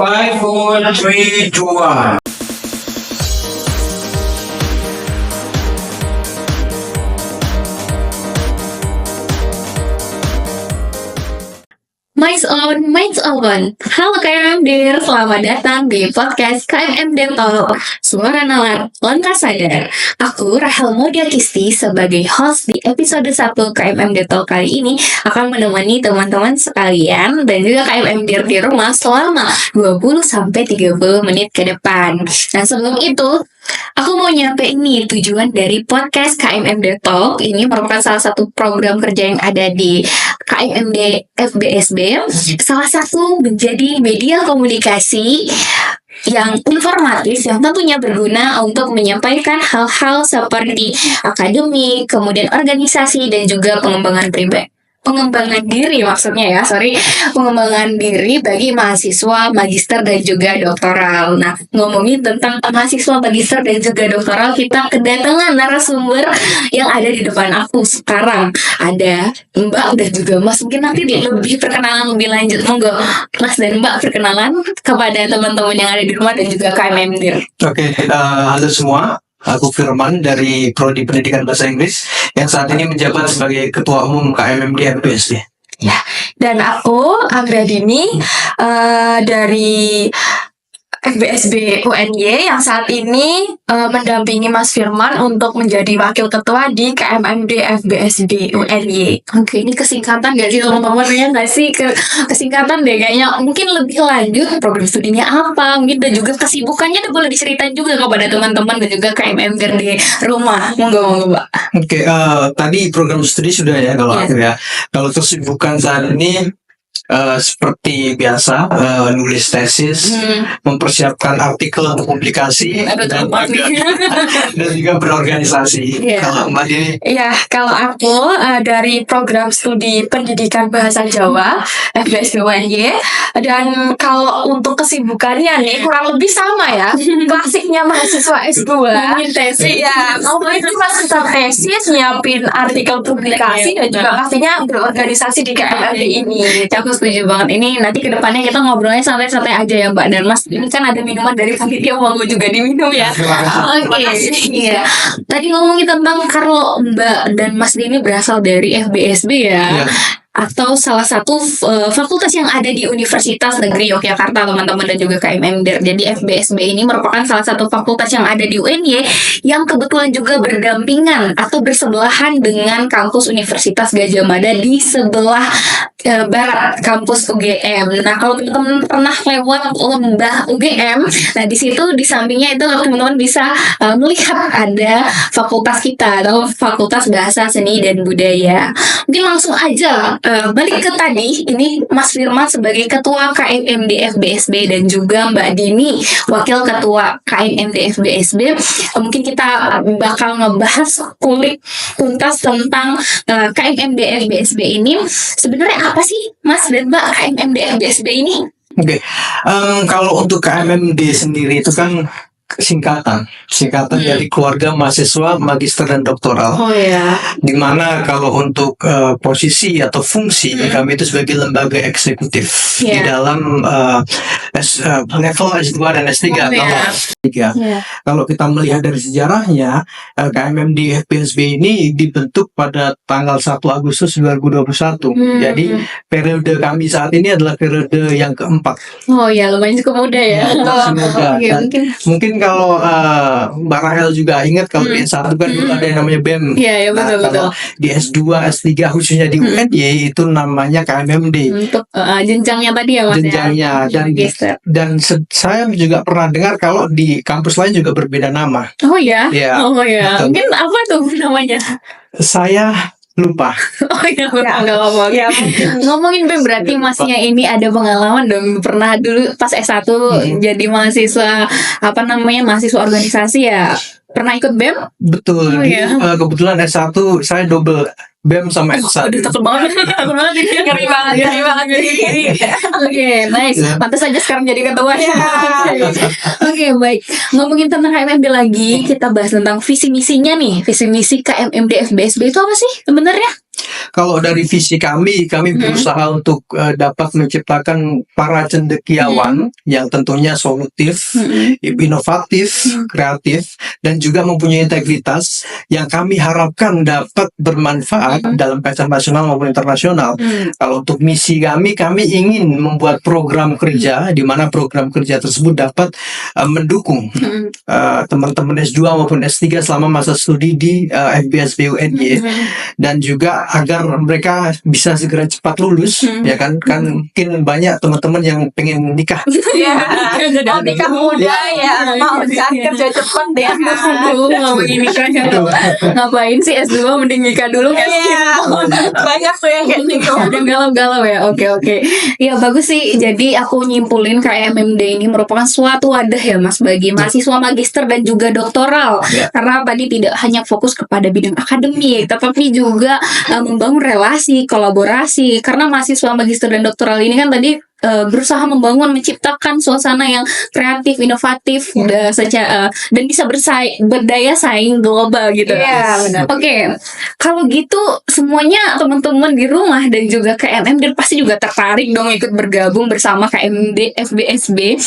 5, 4, 3, 2, 1. Minds on, minds open. Halo KMMD, selamat datang di podcast KMMD Talk. Suara nalar, langkah sadar. Aku Rahel Modia Kisti sebagai host di episode 1 KMMD Talk kali ini akan menemani teman-teman sekalian dan juga KMMD di rumah selama 20-30 menit ke depan. Nah, sebelum itu aku mau nyampein nih tujuan dari podcast KMMD Talk. Ini merupakan salah satu program kerja yang ada di KMMD FBSB. Salah satu menjadi media komunikasi yang informatif yang tentunya berguna untuk menyampaikan hal-hal seperti akademik, kemudian organisasi dan juga pengembangan diri pengembangan diri bagi mahasiswa magister dan juga doktoral. Nah, ngomongin tentang mahasiswa magister dan juga doktoral, kita kedatangan narasumber yang ada di depan aku sekarang. Ada Mbak dan juga Mas. Mungkin nanti lebih perkenalan lebih lanjut. Monggo Mas dan Mbak perkenalan kepada teman-teman yang ada di rumah dan juga KMMD. Oke, halo semua. Aku Firman dari Prodi Pendidikan Bahasa Inggris yang saat ini menjabat sebagai Ketua Umum KMMD FBSD. Ya, dan aku Anggradini dari FBSB UNY yang saat ini mendampingi Mas Firman untuk menjadi Wakil Ketua di KMMD FBSB UNY. Oke, ini kesingkatan gak sih teman-teman? Ya gak sih? Kesingkatan deh kayaknya. Mungkin lebih lanjut program studinya apa, mungkin dan juga kesibukannya boleh diceritain juga kepada teman-teman dan juga KMMD di rumah. Monggo Mbak. Oke, tadi program studi sudah ya kalau aku ya. Kalau kesibukan saat ini seperti biasa nulis tesis, mempersiapkan artikel untuk publikasi dan juga berorganisasi. Kalau Mbak ini? Ya, kalau aku dari program studi pendidikan bahasa Jawa FBSB UNY, dan kalau untuk kesibukannya nih kurang lebih sama ya, klasiknya mahasiswa S2. Tesis. Ya, itu mahasiswa tesis, nyiapin artikel publikasi dan juga pastinya berorganisasi di KMMD ini. Aku setuju banget. Ini nanti kedepannya kita ngobrolnya santai-santai aja ya Mbak dan Mas. Ini kan ada minuman dari panitia, mau juga diminum ya. Oke. Iya. Tadi ngomongin tentang kalau Mbak dan Mas ini berasal dari FBSB ya. Atau salah satu fakultas yang ada di Universitas Negeri Yogyakarta teman-teman dan juga KMMD. Jadi FBSB ini merupakan salah satu fakultas yang ada di UNY yang kebetulan juga berdampingan atau bersebelahan dengan kampus Universitas Gadjah Mada di sebelah barat kampus UGM. Nah, kalau teman-teman pernah lewat lembah UGM, nah di situ di sampingnya itu teman-teman bisa melihat ada fakultas kita atau Fakultas Bahasa Seni dan Budaya. Mungkin langsung aja balik ke tadi, ini Mas Firman sebagai Ketua KMMD FBSB dan juga Mbak Dini Wakil Ketua KMMD FBSB. Mungkin kita bakal ngebahas kulik tuntas tentang KMMD FBSB ini. Sebenarnya apa sih Mas dan Mbak KMMD FBSB ini? Oke, kalau untuk KMMD sendiri itu kan singkatan dari keluarga mahasiswa magister dan doktoral. Oh ya. Dimana kalau untuk posisi atau fungsi kami itu sebagai lembaga eksekutif di dalam level S2 dan S3. Kalau kita melihat dari sejarahnya, KMMD FBSB ini dibentuk pada tanggal 1 Agustus 2021. Jadi periode kami saat ini adalah periode yang keempat. Oh ya, lumayan cukup muda ya. Mungkin kalau Mbak Rahel juga ingat kalau di S1 kan dulu ada yang namanya BEM. Iya, betul. Kalau di S2, S3 khususnya di UNY itu namanya KMMD. Untuk jenjangnya tadi ya Mas. Jenjangnya dan saya juga pernah dengar kalau di kampus lain juga berbeda nama. Oh ya. Betul. Mungkin apa tuh namanya? Saya lupa. Nggak apa-apa. Ngomongin BEM berarti Masnya ini ada pengalaman dong, pernah dulu pas S1 jadi mahasiswa mahasiswa organisasi ya. Pernah ikut BEM? Betul. Kebetulan S1 saya double BEM sama S1. Aduh, takut banget. Ngeri banget. Oke, nice. Pantas saja sekarang jadi ketua ya. Oke, baik. Ngomongin tentang KMMD lagi, kita bahas tentang visi misinya nih. Visi misi KMMD FBSB itu apa sih sebenarnya? Kalau dari visi kami berusaha untuk dapat menciptakan para cendekiawan yang tentunya solutif, inovatif, kreatif, dan juga mempunyai integritas yang kami harapkan dapat bermanfaat dalam kancah nasional maupun internasional. Kalau untuk misi kami ingin membuat program kerja di mana program kerja tersebut dapat mendukung teman-teman S2 maupun S3 selama masa studi di FBSB UNY, dan juga agar mereka bisa segera cepat lulus, ya kan mungkin banyak teman-teman yang pengen nikah. Mau nikah muda ya, mau kerja cepat deh. Ngapain nikah ngapain sih S2, mending nikah dulu kan. Banyak tuh yang kayak gitu. Dan galau-galau ya. Oke. Ya bagus sih. Jadi aku nyimpulin KMMD ini merupakan suatu wadah ya Mas bagi mahasiswa magister dan juga doktoral. Karena tadi tidak hanya fokus kepada bidang akademik, tetapi juga membangun relasi, kolaborasi. Karena mahasiswa magister dan doktoral ini kan tadi berusaha membangun, menciptakan suasana yang kreatif, inovatif, dan bisa berdaya saing global gitu. Iya, benar. Oke, kalau gitu semuanya teman-teman di rumah dan juga KMMD pasti juga tertarik dong ikut bergabung bersama KMD FBSB.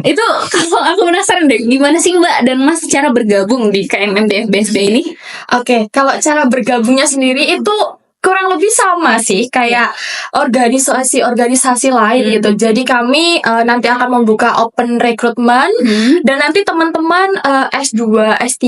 Itu kalau aku penasaran deh, gimana sih Mbak dan Mas cara bergabung di KMMD FBSB ini? Oke, kalau cara bergabungnya sendiri itu kurang lebih sama sih kayak organisasi lain gitu. Jadi kami nanti akan membuka open recruitment dan nanti teman-teman S2, S3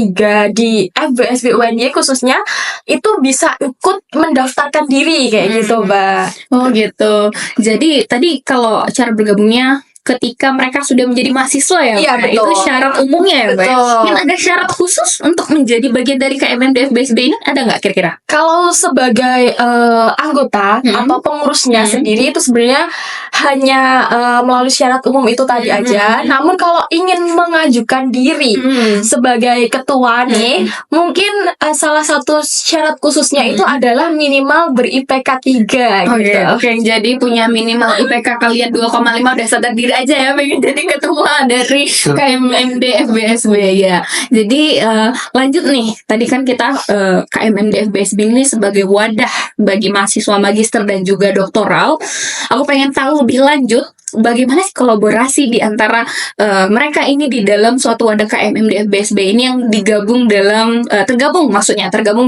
di FBSB UNY khususnya itu bisa ikut mendaftarkan diri kayak gitu, Mbak. Oh gitu. Jadi tadi kalau cara bergabungnya ketika mereka sudah menjadi mahasiswa ya, Iya, betul. itu syarat umumnya ya, Mbak. Betul. Mungkin ada syarat khusus untuk menjadi bagian dari KMMD FBSB ini, ada nggak kira-kira? Kalau sebagai anggota atau pengurusnya sendiri itu sebenarnya hanya melalui syarat umum itu tadi aja. Namun kalau ingin mengajukan diri sebagai ketua nih, mungkin salah satu syarat khususnya itu adalah minimal ber-IPK 3 gitu. Oke, jadi punya minimal IPK kalian 2,5 udah sadar diri aja ya pengen jadi ketua dari KMMD FBSB ya. Jadi lanjut nih, tadi kan kita KMMD FBSB ini sebagai wadah bagi mahasiswa magister dan juga doktoral. Aku pengen tahu lebih lanjut bagaimana sih kolaborasi di antara mereka ini di dalam suatu wadah KMMD FBSB ini yang tergabung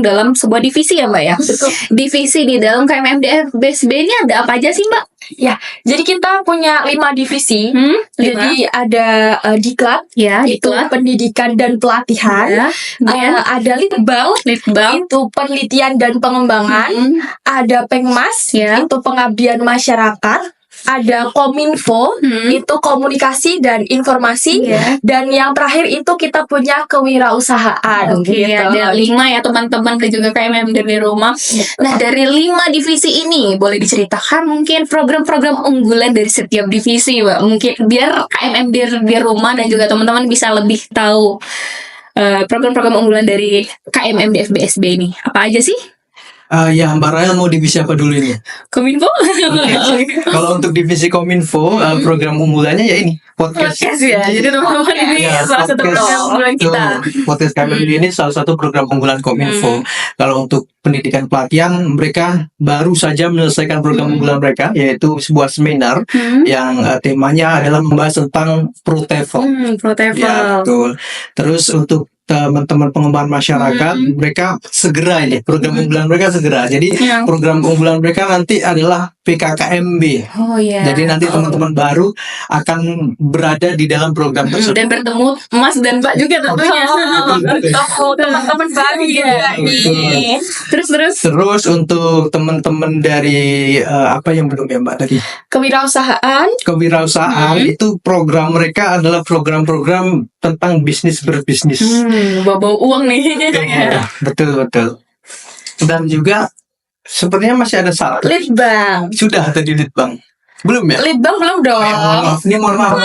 dalam sebuah divisi ya Mbak ya. Betul. Divisi di dalam KMMD FBSB ini ada apa aja sih Mbak? Ya, jadi kita punya 5 divisi. Jadi ada Diklat, Ya, itu pendidikan dan pelatihan. Ada Litbang, itu penelitian dan pengembangan. Ada Pengmas, itu pengabdian masyarakat. Ada Kominfo, itu komunikasi dan informasi. Dan yang terakhir itu kita punya kewirausahaan. Oke, ada 5 ya teman-teman dan juga KMM dari rumah. Nah, dari 5 divisi ini boleh diceritakan mungkin program-program unggulan dari setiap divisi, Mbak. Mungkin biar KMM di rumah dan juga teman-teman bisa lebih tahu program-program unggulan dari KMM di FBSB ini. Apa aja sih? Ya, Mbak Rahel mau divisi apa dulu ini? Kominfo? Kalau untuk divisi Kominfo, program unggulannya ya ini podcast ya. Jadi teman-teman ini salah satu program unggulan kita. Podcast kami ini salah satu program unggulan Kominfo. Kalau untuk pendidikan pelatihan, mereka baru saja menyelesaikan program unggulan mereka, yaitu sebuah seminar yang temanya adalah membahas tentang ProTefel. ProTefel. Ya, betul. Terus untuk teman-teman pengembangan masyarakat, mereka segera ini program unggulan mereka segera. Jadi program unggulan mereka nanti adalah PKKMB. Oh iya. Jadi nanti teman-teman baru akan berada di dalam program tersebut. Dan bertemu Mas dan Mbak juga tentunya. Teman-teman baru ya. Terus untuk teman-teman dari apa yang belum ya Mbak tadi? Kewirausahaan itu program mereka adalah program-program tentang bisnis berbisnis. Bawa uang nih. Betul. Dan juga sepertinya masih ada satu. Litbang. Sudah tadi Litbang. Belum ya? Litbang belum dong. Mohon maaf.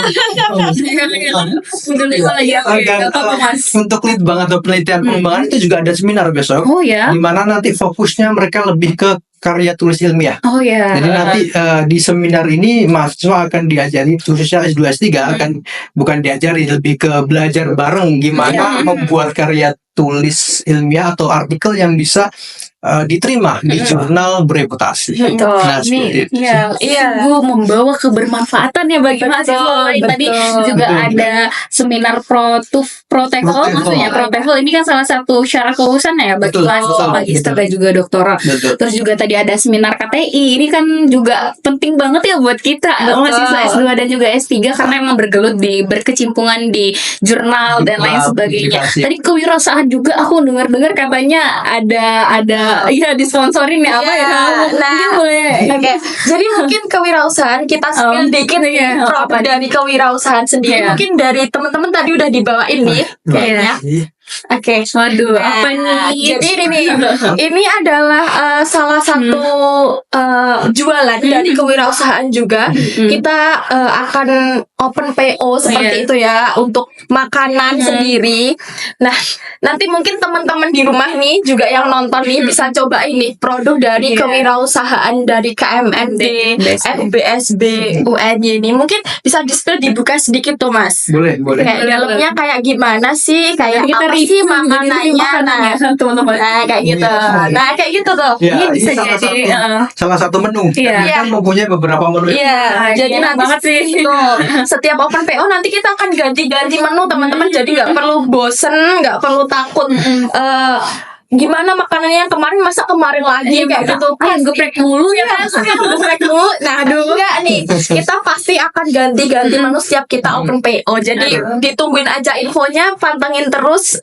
Untuk Litbang atau penelitian pengembangan itu juga ada seminar besok. Oh ya. Di mana nanti fokusnya mereka lebih ke karya tulis ilmiah. Oh ya. Jadi nanti di seminar ini mahasiswa akan diajari, khususnya S2 S3 akan bukan diajari, lebih ke belajar bareng gimana membuat karya tulis ilmiah atau artikel yang bisa diterima di jurnal bereputasi. Betul. Nah, seperti itu. Gue membawa kebermanfaatan ya bagi mahasiswa lain. Tadi juga ada seminar Protefel, maksudnya Protefel ini kan salah satu syarat kelulusan ya bagi mahasiswa magister dan juga doktoral. Terus juga tadi ada seminar KTI, ini kan juga penting banget ya buat kita mahasiswa S2 dan juga S3 karena emang bergelut berkecimpungan di jurnal dan lain sebagainya. Tadi kewirausahaan juga aku dengar katanya ada disponsorin ya apa ya? Mungkin boleh. Oke. Jadi mungkin kewirausahaan kita spill dikit produk dari kewirausahaan sendiri. Mungkin dari teman-teman tadi udah dibawain nih kayaknya. Oke. Waduh, apa nih? Jadi ini adalah salah satu jualan dari kewirausahaan juga. Kita akan open PO seperti itu ya untuk makanan sendiri. Nah, nanti mungkin teman-teman di rumah nih juga yang nonton nih bisa coba ini produk dari kewirausahaan dari KMMD, FBSB, UNY ini. Mungkin bisa dibuka sedikit tuh, Mas. Boleh. Kayak dalamnya kayak gimana sih? Kayak kita apa sih makanannya? Teman-teman. Nah, kayak gitu. Nah, kayak gitu tuh. Ya, Ini bisa jadi salah satu menu. Kan mempunyai beberapa menu. Iya, jadi nanti banget sih. Setiap open PO nanti kita akan ganti-ganti menu teman-teman. Jadi nggak perlu bosen, nggak perlu takut. Gimana makanannya kemarin masa kemarin lagi kayak gitu kan geprek mulu ya geprek mulu. Nah, enggak nih, kita pasti akan ganti-ganti menu setiap kita open PO. Jadi ditungguin aja infonya, pantengin terus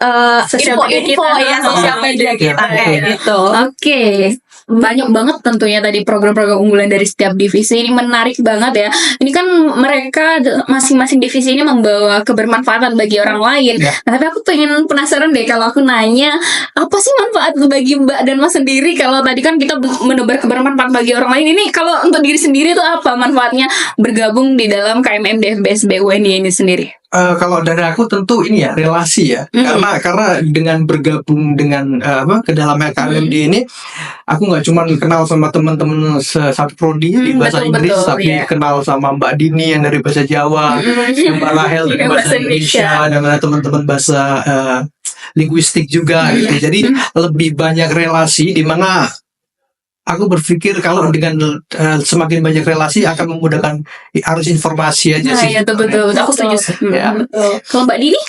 info-info ya sosial media kita kayak gitu. Oke. Banyak banget tentunya tadi program-program unggulan dari setiap divisi. Ini menarik banget ya. Ini kan mereka masing-masing divisi ini membawa kebermanfaatan bagi orang lain. Nah, tapi aku penasaran deh kalau aku nanya apa sih manfaat bagi Mbak dan Mas sendiri. Kalau tadi kan kita menebar kebermanfaat bagi orang lain, ini kalau untuk diri sendiri itu apa manfaatnya bergabung di dalam KMMD FBSB UNY ini sendiri? Kalau dari aku tentu ini ya relasi ya, karena dengan bergabung dengan ke dalam KMMD ini, aku nggak cuma kenal sama teman-teman satu prodi di bahasa Inggris, tapi kenal sama Mbak Dini yang dari bahasa Jawa, Mbak Rahel dari bahasa Indonesia, dan teman-teman bahasa linguistik juga gitu. Jadi lebih banyak relasi di mana aku berpikir kalau dengan semakin banyak relasi akan memudahkan arus informasi aja sih. Iya, betul. Aku setuju. Kalau Mbak Dini?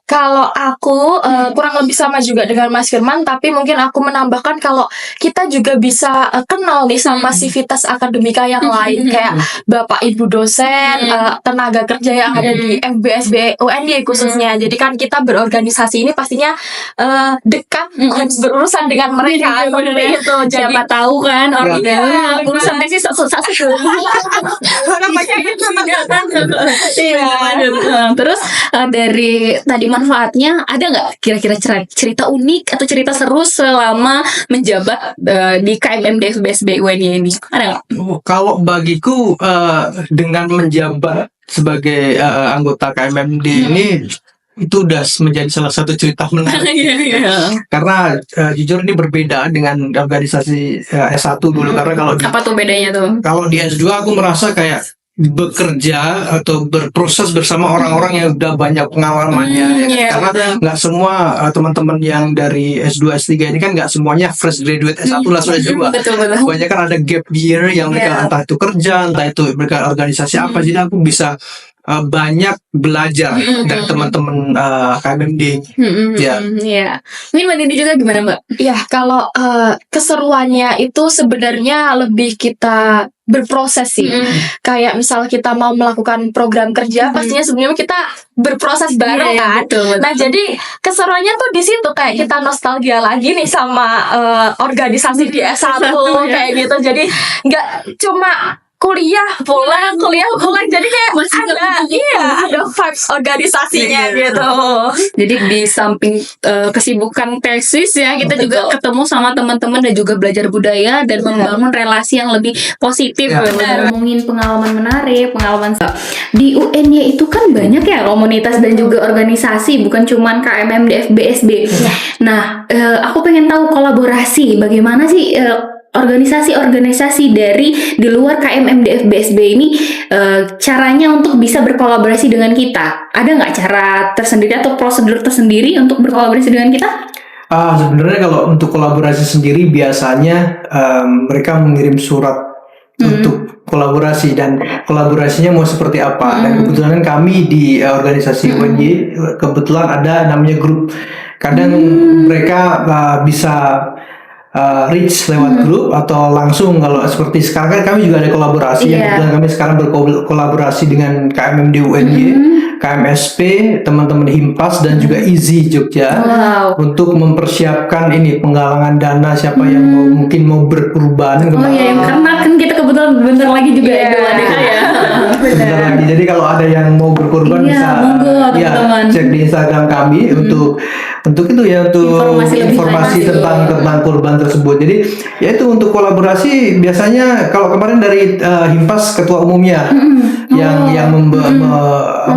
Kalau aku kurang lebih sama juga dengan Mas Firman, tapi mungkin aku menambahkan kalau kita juga bisa kenal nih sama sivitas akademika yang lain kayak Bapak Ibu dosen, tenaga kerja yang ada di FBSB UNY khususnya. Jadi kan kita berorganisasi ini pastinya dekat berurusan dengan mereka seperti itu. Jadi siapa tahu kan orang urusannya sih satu-satu. Terus dari tadi manfaatnya ada nggak kira-kira cerita unik atau cerita seru selama menjabat di KMMD FBSB UNY ini? Ada nggak? Kalau bagiku dengan menjabat sebagai anggota KMMD ini itu udah menjadi salah satu cerita menarik. Karena jujur ini berbeda dengan organisasi S1 dulu. Karena kalau apa tuh bedanya tuh? Kalau di S2 aku merasa kayak bekerja atau berproses bersama orang-orang yang udah banyak pengalamannya karena nggak semua teman-teman yang dari S2 S3 ini kan nggak semuanya fresh graduate S1 langsung S2. Banyak kan ada gap year yang mereka entah itu kerja, entah itu mereka organisasi apa. Jadi aku bisa banyak belajar dari teman-teman KMMD. Mungkin Mbak Dini juga gimana, Mbak? Ya, kalau keseruannya itu sebenarnya lebih kita berproses sih. Kayak misal kita mau melakukan program kerja, pastinya sebelumnya kita berproses bareng kan. Betul. Nah, jadi keseruannya tuh di situ kayak kita nostalgia lagi nih sama organisasi di S1 kayak gitu. Jadi nggak cuma kuliah pulang jadi kayak ada vibes organisasinya gitu. Jadi di samping kesibukan tesis ya, kita juga ketemu sama teman-teman dan juga belajar budaya dan membangun relasi yang lebih positif. Ngomongin pengalaman menarik, pengalaman di UNY itu kan banyak ya komunitas dan juga organisasi, bukan cuman KMMD FBSB. Nah, aku pengen tahu kolaborasi bagaimana sih organisasi-organisasi dari di luar KMMD FBSB ini caranya untuk bisa berkolaborasi dengan kita. Ada nggak cara tersendiri atau prosedur tersendiri untuk berkolaborasi dengan kita? Sebenarnya kalau untuk kolaborasi sendiri biasanya mereka mengirim surat untuk kolaborasi, dan kolaborasinya mau seperti apa. Dan kebetulan kami di organisasi UNY kebetulan ada namanya grup. Kadang mereka bisa reach lewat grup atau langsung. Kalau seperti sekarang kan kami juga ada kolaborasi. Kebetulan kami sekarang berkolaborasi dengan KMMD UNY, KMSP, teman-teman Himpas dan juga IZI Jogja untuk mempersiapkan ini penggalangan dana siapa yang mungkin mau berkurban. Karena kan kita kebetulan bentar lagi juga Idul Adha ya. Bentar lagi. Jadi kalau ada yang mau berkurban bisa cek di Instagram kami untuk itu ya, untuk informasi tentang kurban tersebut. Jadi ya itu untuk kolaborasi biasanya kalau kemarin dari Himpas ketua umumnya yang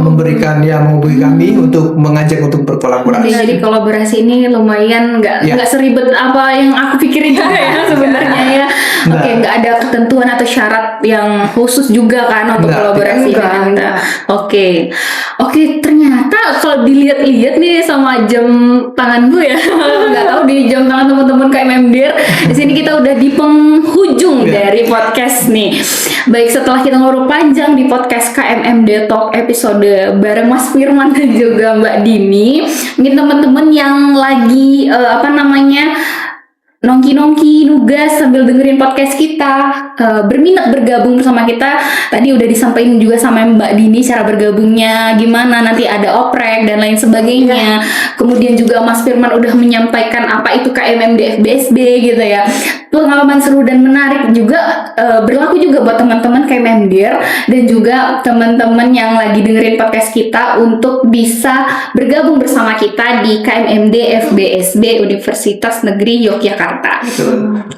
memberikan yang menghubungi kami untuk mengajak untuk berkolaborasi. Jadi kolaborasi ini lumayan nggak seribet apa yang aku pikirin juga ya sebenarnya ya. Oke, nggak ada ketentuan atau syarat yang khusus juga kan untuk kolaborasi dengan kita. Oke, ternyata kalau dilihat-lihat nih sama jam tangan gue ya, nggak tahu di jam tangan teman-teman KMMDir. Di sini kita udah di penghujung dari podcast nih. Baik, setelah kita ngobrol panjang di podcast KMMD Talk episode bareng Mas Firman dan juga Mbak Dini, mungkin teman-teman yang lagi nongki-nongki nugas sambil dengerin podcast kita, berminat bergabung bersama kita, tadi udah disampaikan juga sama Mbak Dini cara bergabungnya gimana, nanti ada oprek dan lain sebagainya. Kemudian juga Mas Firman udah menyampaikan apa itu KMMD FBSB gitu ya. Pengalaman seru dan menarik juga berlaku juga buat teman-teman KMMDir dan juga teman-teman yang lagi dengerin podcast kita untuk bisa bergabung bersama kita di KMMD FBSB Universitas Negeri Yogyakarta.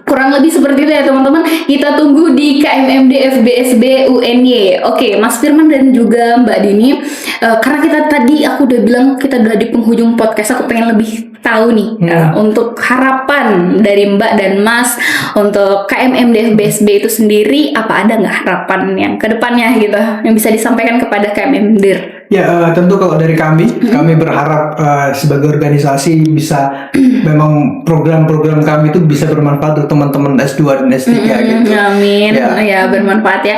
Kurang lebih seperti itu ya teman-teman. Kita tunggu di KMMD FBSB UNY. Oke, Mas Firman dan juga Mbak Dini, karena aku udah bilang kita udah di penghujung podcast, aku pengen lebih tahu nih untuk harapan dari Mbak dan Mas untuk KMMD FBSB itu sendiri, apa ada nggak harapan yang kedepannya gitu yang bisa disampaikan kepada KMMDir? Ya, tentu kalau dari kami berharap sebagai organisasi bisa memang program-program kami itu bisa bermanfaat untuk teman-teman S2 dan S3 gitu. Amin. Ya, bermanfaat ya.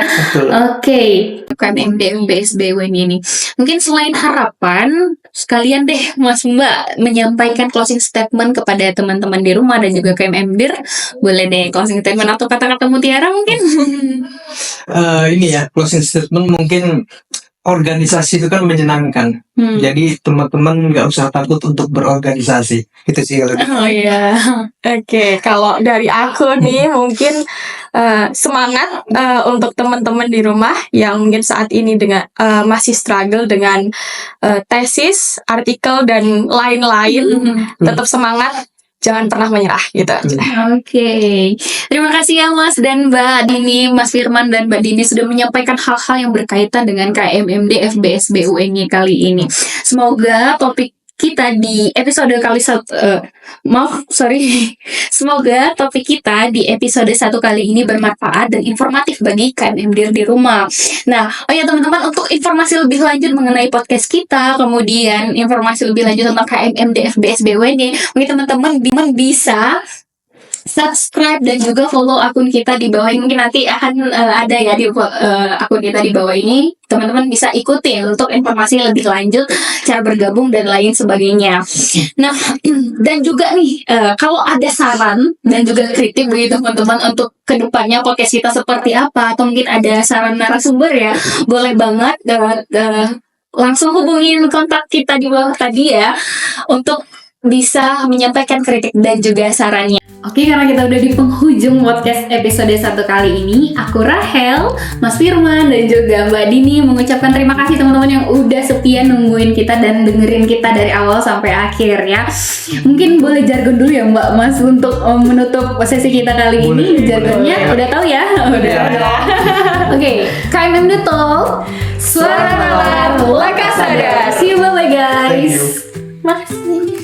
Oke. KMMD FBSB ini. Mungkin selain harapan, sekalian deh Mas Mbak menyampaikan closing statement kepada teman-teman di rumah dan juga KMMDir. Boleh deh closing statement atau kata-kata mutiara mungkin. Ini ya, closing statement mungkin organisasi itu kan menyenangkan. Jadi teman-teman nggak usah takut untuk berorganisasi. Itu sih kalau. Oke, kalau dari aku nih mungkin semangat untuk teman-teman di rumah yang mungkin saat ini dengan masih struggle dengan tesis, artikel dan lain-lain. Tetap semangat. Jangan pernah menyerah gitu. Oke. Terima kasih ya Mas dan Mbak Dini, Mas Firman dan Mbak Dini sudah menyampaikan hal-hal yang berkaitan dengan KMMD FBSB UNY kali ini. Semoga topik kita di episode Semoga topik kita di episode 1 kali ini bermanfaat dan informatif bagi KMMDir di rumah. Nah, teman-teman, untuk informasi lebih lanjut mengenai podcast kita, kemudian informasi lebih lanjut tentang KMMD FBSB UNY, mungkin teman-teman bisa subscribe dan juga follow akun kita di bawah ini. Mungkin nanti akan ada ya di akun kita di bawah ini. Teman-teman bisa ikuti untuk informasi lebih lanjut, cara bergabung dan lain sebagainya. Nah, dan juga nih kalau ada saran dan juga kritik bagi teman-teman untuk kedepannya podcast kita seperti apa, atau mungkin ada saran narasumber ya, boleh banget langsung hubungin kontak kita di bawah tadi ya untuk bisa menyampaikan kritik dan juga sarannya. Oke, karena kita udah di penghujung podcast episode 1 kali ini, aku Rahel, Mas Firman, dan juga Mbak Dini mengucapkan terima kasih teman-teman yang udah setia nungguin kita dan dengerin kita dari awal sampai akhir ya. Mungkin boleh jargon dulu ya Mbak Mas untuk menutup sesi kita kali ini. Jargonnya udah tahu ya? Udah. Oke, KMMD Talk, suara nalar, langkah sadar. See you, bye guys. Makasih.